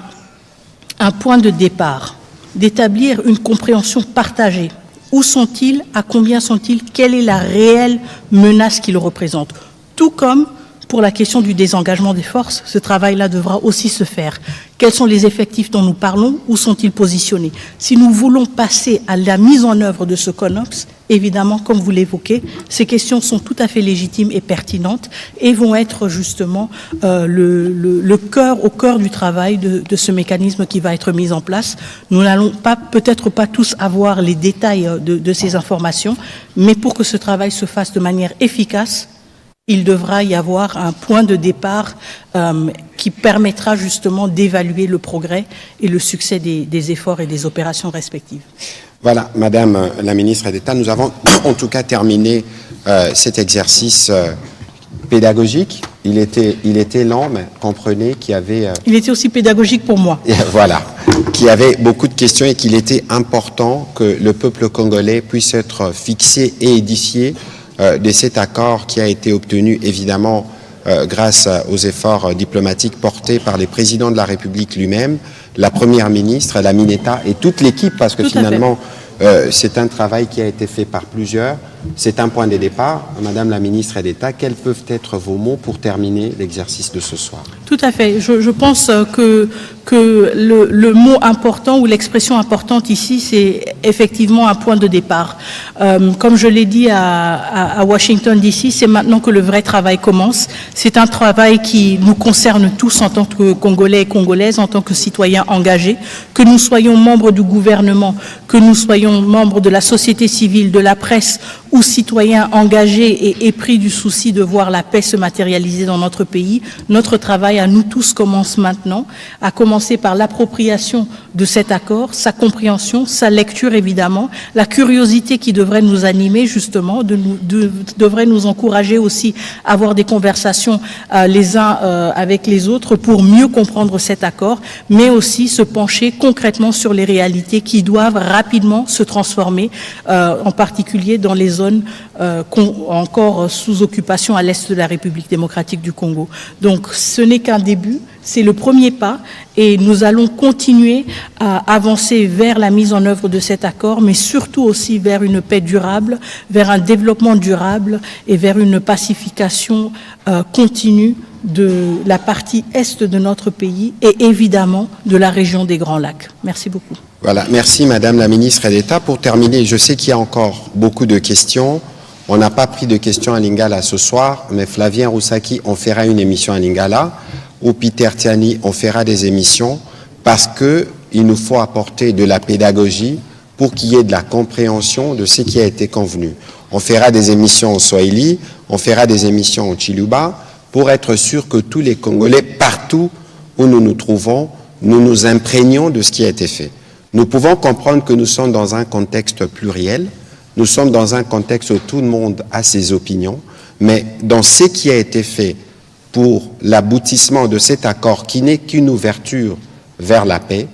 point de départ, d'établir une compréhension partagée. Où sont-ils? À combien sont-ils? Quelle est la réelle menace qu'ils représentent? Tout comme pour la question du désengagement des forces, ce travail-là devra aussi se faire. Quels sont les effectifs dont nous parlons? Où sont-ils positionnés? Si nous voulons passer à la mise en œuvre de ce CONOPS, évidemment, comme vous l'évoquez, ces questions sont tout à fait légitimes et pertinentes et vont être justement au cœur du travail de ce mécanisme qui va être mis en place. Nous n'allons peut-être pas tous avoir les détails de ces informations, mais pour que ce travail se fasse de manière efficace, il devra y avoir un point de départ qui permettra justement d'évaluer le progrès et le succès des efforts et des opérations respectives.
Voilà, Madame la ministre d'État, nous avons en tout cas terminé cet exercice pédagogique. Il était lent, mais comprenez qu'il y avait...
Il était aussi pédagogique pour moi.
Voilà, qu'il y avait beaucoup de questions et qu'il était important que le peuple congolais puisse être fixé et édifié de cet accord qui a été obtenu évidemment grâce aux efforts diplomatiques portés par les présidents de la République lui-même, la Première ministre, la Mineta et toute l'équipe, parce que finalement c'est un travail qui a été fait par plusieurs. C'est un point de départ. Madame la ministre d'État, quels peuvent être vos mots pour terminer l'exercice de ce soir?
Tout à fait. Je pense que le mot important ou l'expression importante ici, c'est effectivement un point de départ. Comme je l'ai dit à Washington DC, c'est maintenant que le vrai travail commence. C'est un travail qui nous concerne tous en tant que Congolais et Congolaises, en tant que citoyens engagés, que nous soyons membres du gouvernement, que nous soyons membres de la société civile, de la presse, ou citoyens engagés et épris du souci de voir la paix se matérialiser dans notre pays. Notre travail à nous tous commence maintenant, à commencer par l'appropriation de cet accord, sa compréhension, sa lecture évidemment, la curiosité qui devrait nous animer justement, devrait nous encourager aussi à avoir des conversations les uns avec les autres pour mieux comprendre cet accord, mais aussi se pencher concrètement sur les réalités qui doivent rapidement se transformer, en particulier dans les zones encore sous occupation à l'est de la République démocratique du Congo. Donc ce n'est qu'un début, c'est le premier pas et nous allons continuer à avancer vers la mise en œuvre de cet accord, mais surtout aussi vers une paix durable, vers un développement durable et vers une pacification continue de la partie est de notre pays et évidemment de la région des Grands Lacs. Merci beaucoup.
Voilà, merci Madame la ministre d'État. Pour terminer, je sais qu'il y a encore beaucoup de questions. On n'a pas pris de questions à Lingala ce soir, mais Flavien Roussaki, on fera une émission à Lingala, ou Peter Tiani, on fera des émissions, parce qu'il nous faut apporter de la pédagogie pour qu'il y ait de la compréhension de ce qui a été convenu. On fera des émissions en Swahili, on fera des émissions en Chiluba, pour être sûr que tous les Congolais, partout où nous nous trouvons, nous nous imprégnons de ce qui a été fait. Nous pouvons comprendre que nous sommes dans un contexte pluriel, nous sommes dans un contexte où tout le monde a ses opinions, mais dans ce qui a été fait pour l'aboutissement de cet accord qui n'est qu'une ouverture vers la paix,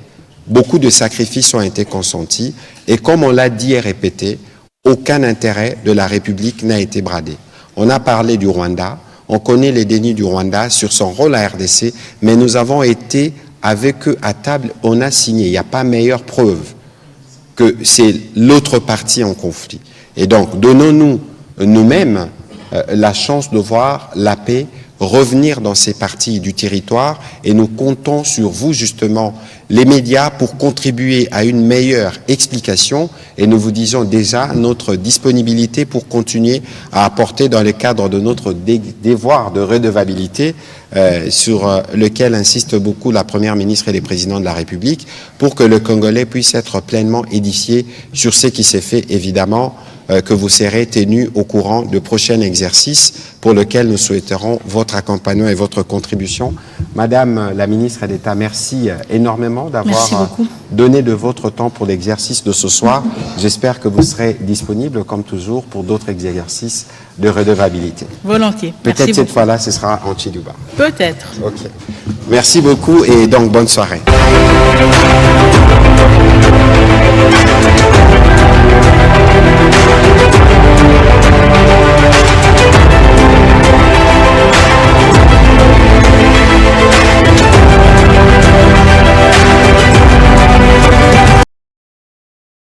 beaucoup de sacrifices ont été consentis et comme on l'a dit et répété, aucun intérêt de la République n'a été bradé. On a parlé du Rwanda, on connaît les dénis du Rwanda sur son rôle à RDC, mais nous avons été avec eux à table, on a signé. Il n'y a pas meilleure preuve que c'est l'autre partie en conflit. Et donc, donnons-nous nous-mêmes la chance de voir la paix revenir dans ces parties du territoire et nous comptons sur vous, justement, les médias, pour contribuer à une meilleure explication et nous vous disons déjà notre disponibilité pour continuer à apporter dans le cadre de notre devoir de redevabilité sur lequel insiste beaucoup la Première ministre et les présidents de la République pour que le Congolais puisse être pleinement édifié sur ce qui s'est fait, évidemment, que vous serez tenu au courant de prochains exercices pour lesquels nous souhaiterons votre accompagnement et votre contribution. Madame la ministre d'État, merci énormément d'avoir donné de votre temps pour l'exercice de ce soir. J'espère que vous serez disponible, comme toujours, pour d'autres exercices de redevabilité.
Volontiers.
Peut-être cette fois-là, ce sera en Chiluba.
Peut-être.
Ok. Merci beaucoup et donc bonne soirée.